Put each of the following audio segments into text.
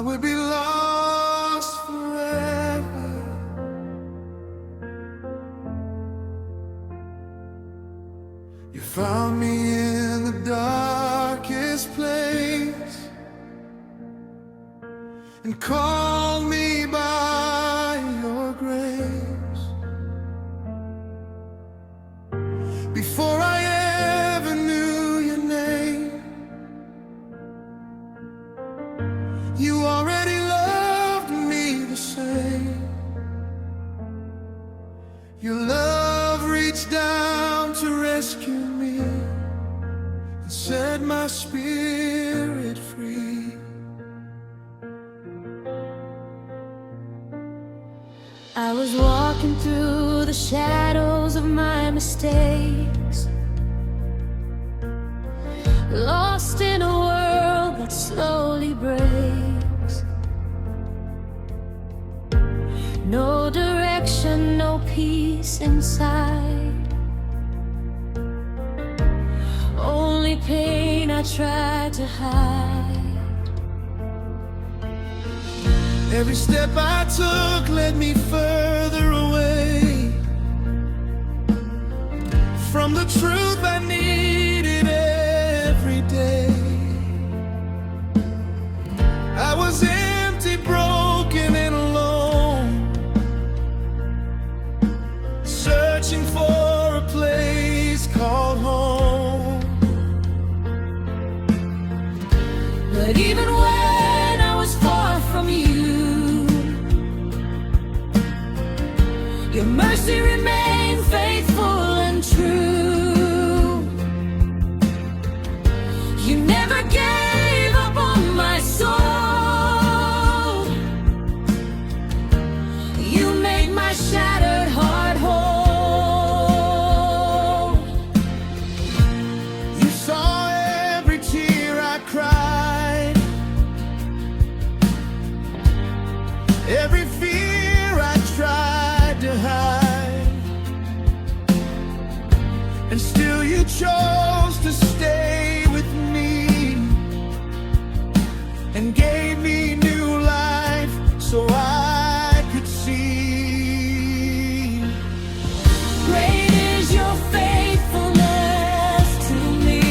I would be lost forever. You found me in the darkest place and called me by your grace. Before I ever knew your name, you already loved me the same. Your love reached down to rescue me and set my spirit free. I was walking through the shadows of my mistakes, lost in a world that slowly breaks. No direction, no peace inside, only pain I tried to hide. Every step I took led me further away from the truth I needed every day. I was empty, broken, and alone, searching for a place called home. But even when I was far from you, your mercy remained faithful and true. You never gave up on my soul. You made my shattered heart whole. You saw every tear I cried, every fear I tried to hide, and still you chose to stay with me and gave me new life so I could see. Great is your faithfulness to me.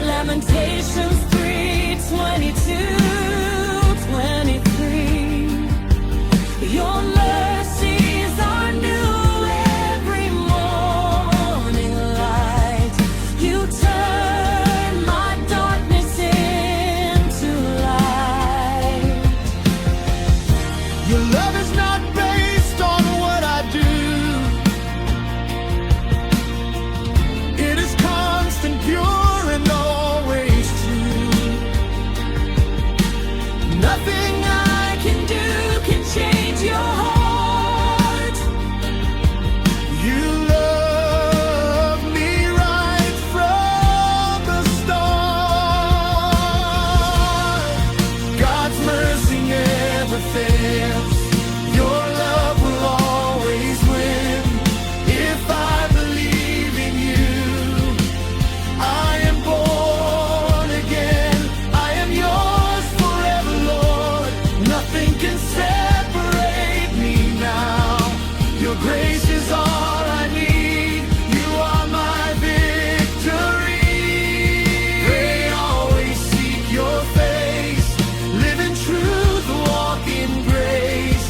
Lamentations 3:22-23. Your mercies are new every morning light. You turn my darkness into light. Your love is not based on what I do. It is constant, pure, and always true. Nothing I can do can change your heart. You love me right from the start. God's mercy never fails. Your love will always win. If I believe in you, I am born again. I am yours forever, Lord. Nothing can separate me now. Your grace is all I need. You are my victory. Pray, always seek your face. Live in truth, walk in grace.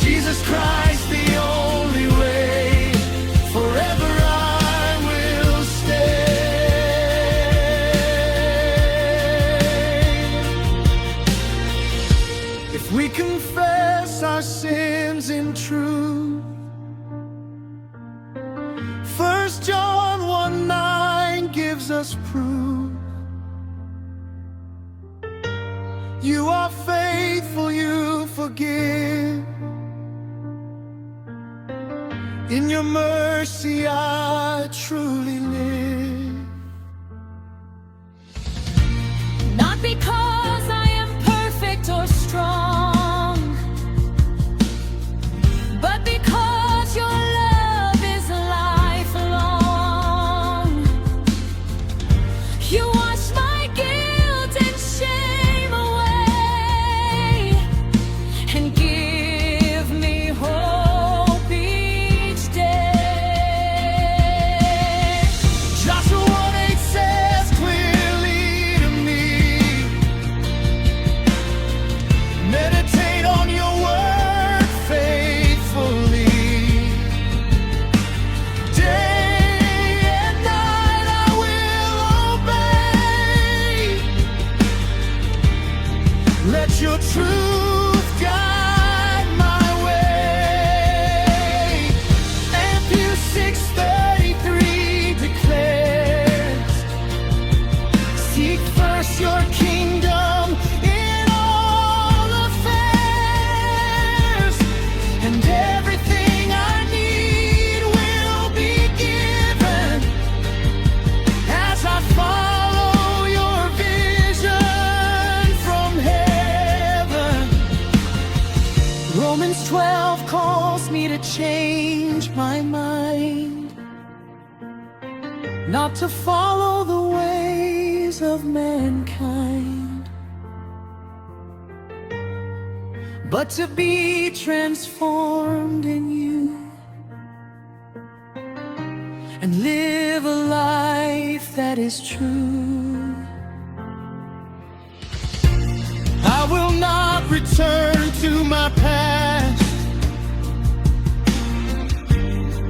Jesus Christ, the only way. Forever I will stay. If we confess our sins in truth, 1 John 1:9 gives us proof. You are faithful, you forgive. In your mercy I truly live. Not because I am perfect or strong, but because your love is lifelong. You wash my guilt and shame away. advance your kingdom in all affairs, and everything I need will be given as I follow your vision from heaven. Romans 12 calls me to change my mind, not to follow the ways of mankind, but to be transformed in you and live a life that is true. I will not return to my past,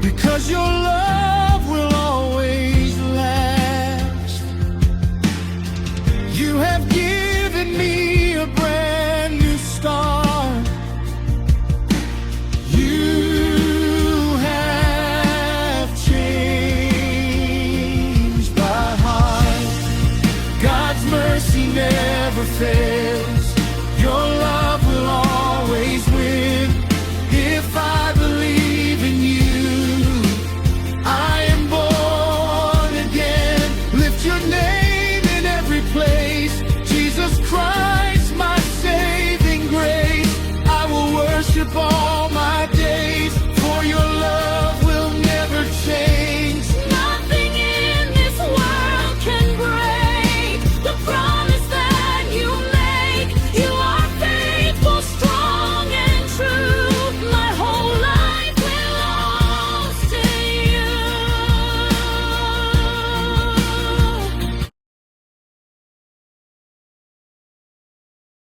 because your love will always last. You have given me a brand new start. You have changed my heart. God's mercy never fails.